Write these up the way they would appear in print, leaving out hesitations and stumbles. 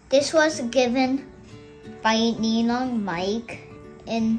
This was given by Ninong Mike in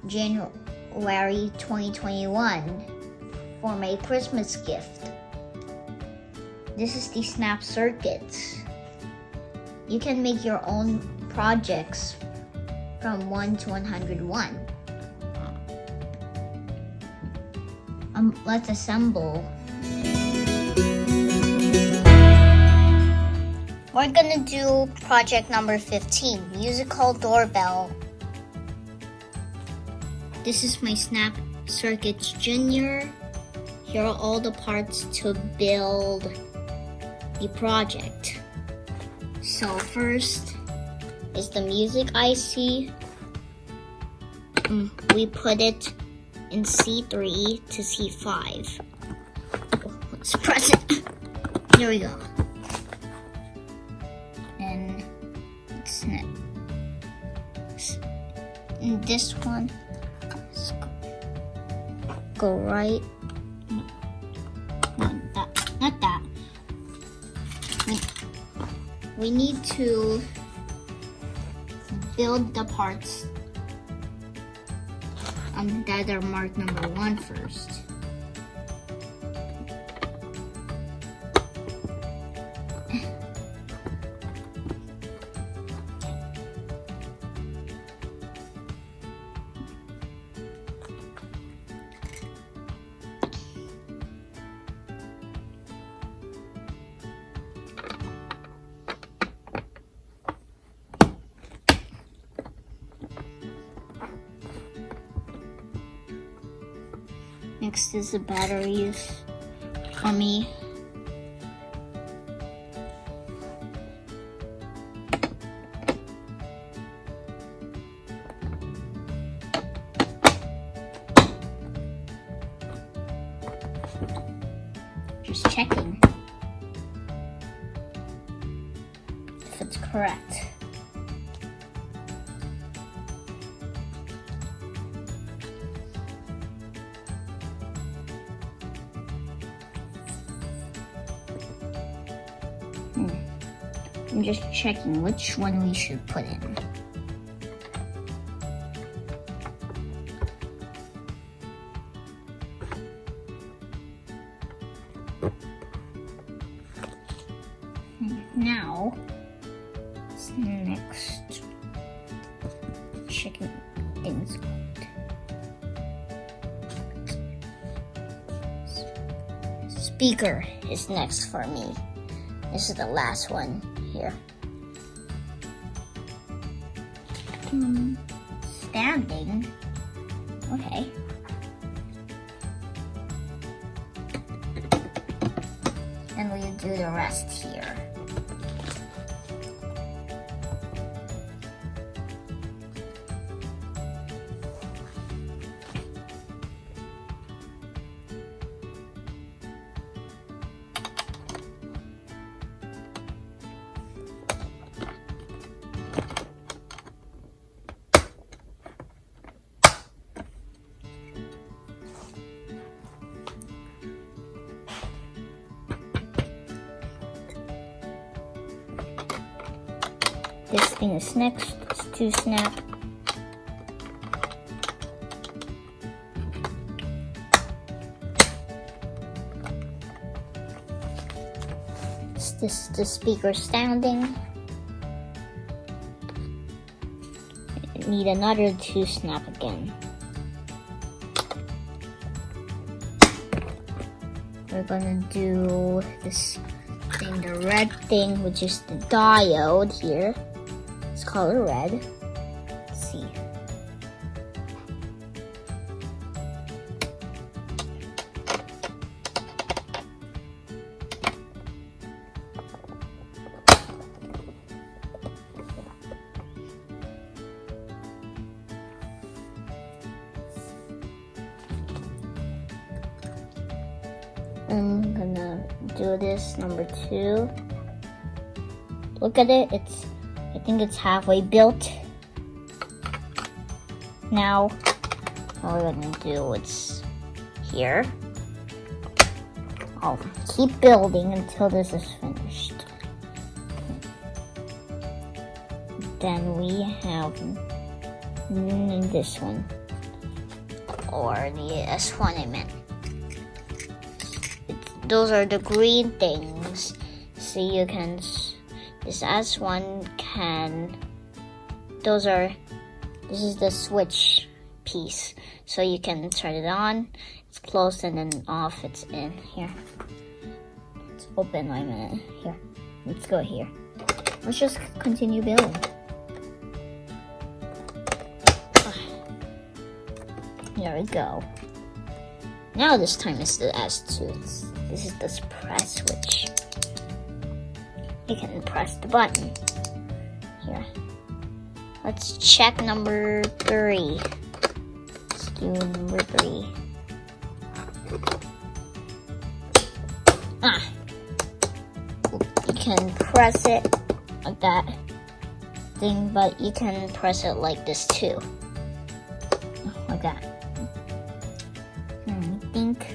January 2021 for my Christmas gift. This is the snap circuits. You can make your own projects from 1 to 101. Let's assemble. We're gonna do project number 15, musical doorbell. This is my Snap Circuits Junior. Here are all the parts to build the project. So first is the music IC. We put it in C3 to C5. Let's press it. Here we go. And it's in this one. Let's go right. Not that. We need to build the parts that are marked number 1 first. Next is the batteries for me. Just checking if it's correct. I'm just checking which one we should put in. Now, next, checking things out. Speaker is next for me. This is the last one here. Standing. Okay. And we do the rest here. This thing is next to snap. This the speaker standing. Need another to snap again. We're gonna do this thing, the red thing, which is the diode here. It's color red. Let's see. I'm gonna do this number 2. Look at it. I think it's halfway built. Now, what we're gonna do is here. I'll keep building until this is finished. then we have this one, or the S1 I meant. Those are the green things, so you can, this S1 can, this is the switch piece, so you can turn it on, it's closed, and then off, it's in here. It's open, wait a minute, here, let's go here. Let's just continue building. Here we go. Now this time it's the S2. This is the press switch. You can press the button. Here. Let's check number 3. Let's do number 3. You can press it like that thing, but you can press it like this too. Like that. I think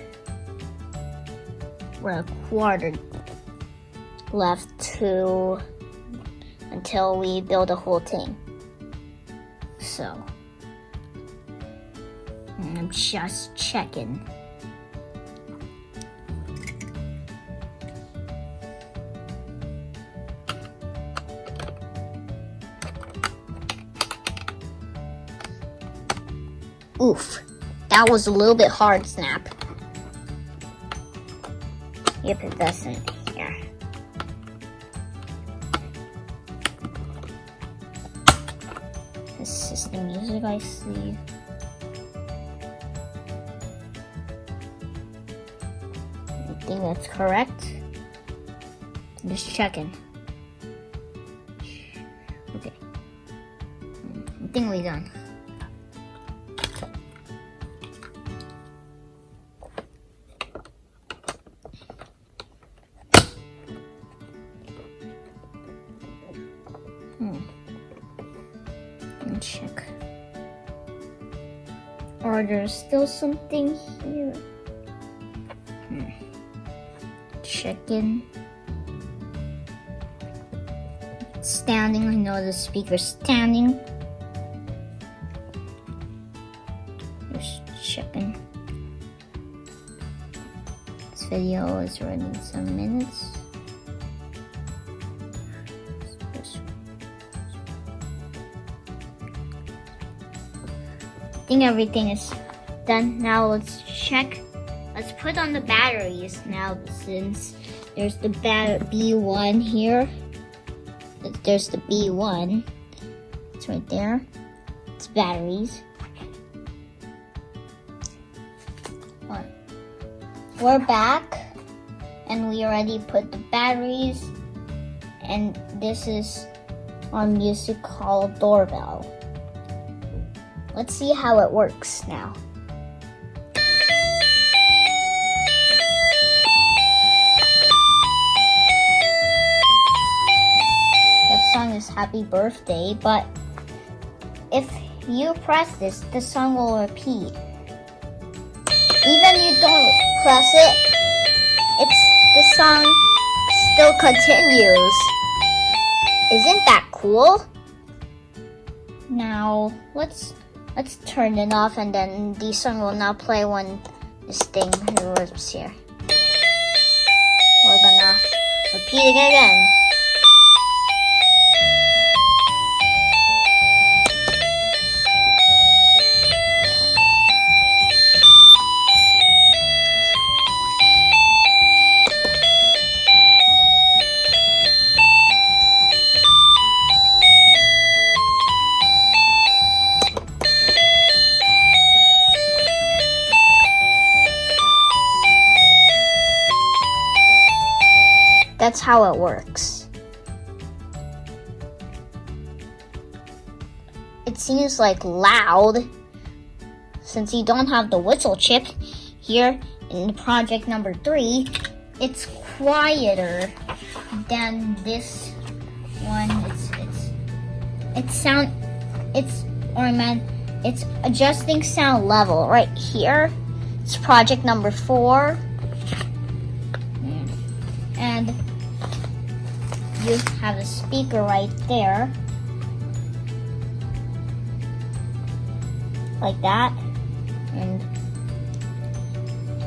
we're a quarter left until we build the whole thing. So I'm just checking. Oof, that was a little bit hard, Snap. You put this in here. This is the music I see. I think that's correct. Just checking. Okay. I think we're done. Check. Or there's still something here. Chicken. It's standing. I know the speaker's standing. There's chicken. This video is running some minutes. I think everything is done. Now let's check. Let's put on the batteries now, since there's the B1 here. There's the B1. It's right there. It's batteries. We're back, and we already put the batteries, and this is our music called Doorbell. Let's see how it works now. That song is Happy Birthday, but if you press this, the song will repeat. Even if you don't press it, the song still continues. Isn't that cool? Now, let's turn it off, and then the song will not play when this thing works here. We're gonna repeat it again. That's how it works. It seems like loud, since you don't have the whistle chip. Here in project number 3, it's quieter than this one. It's adjusting sound level right here. It's project number 4. And you have a speaker right there. like that.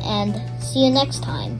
And see you next time.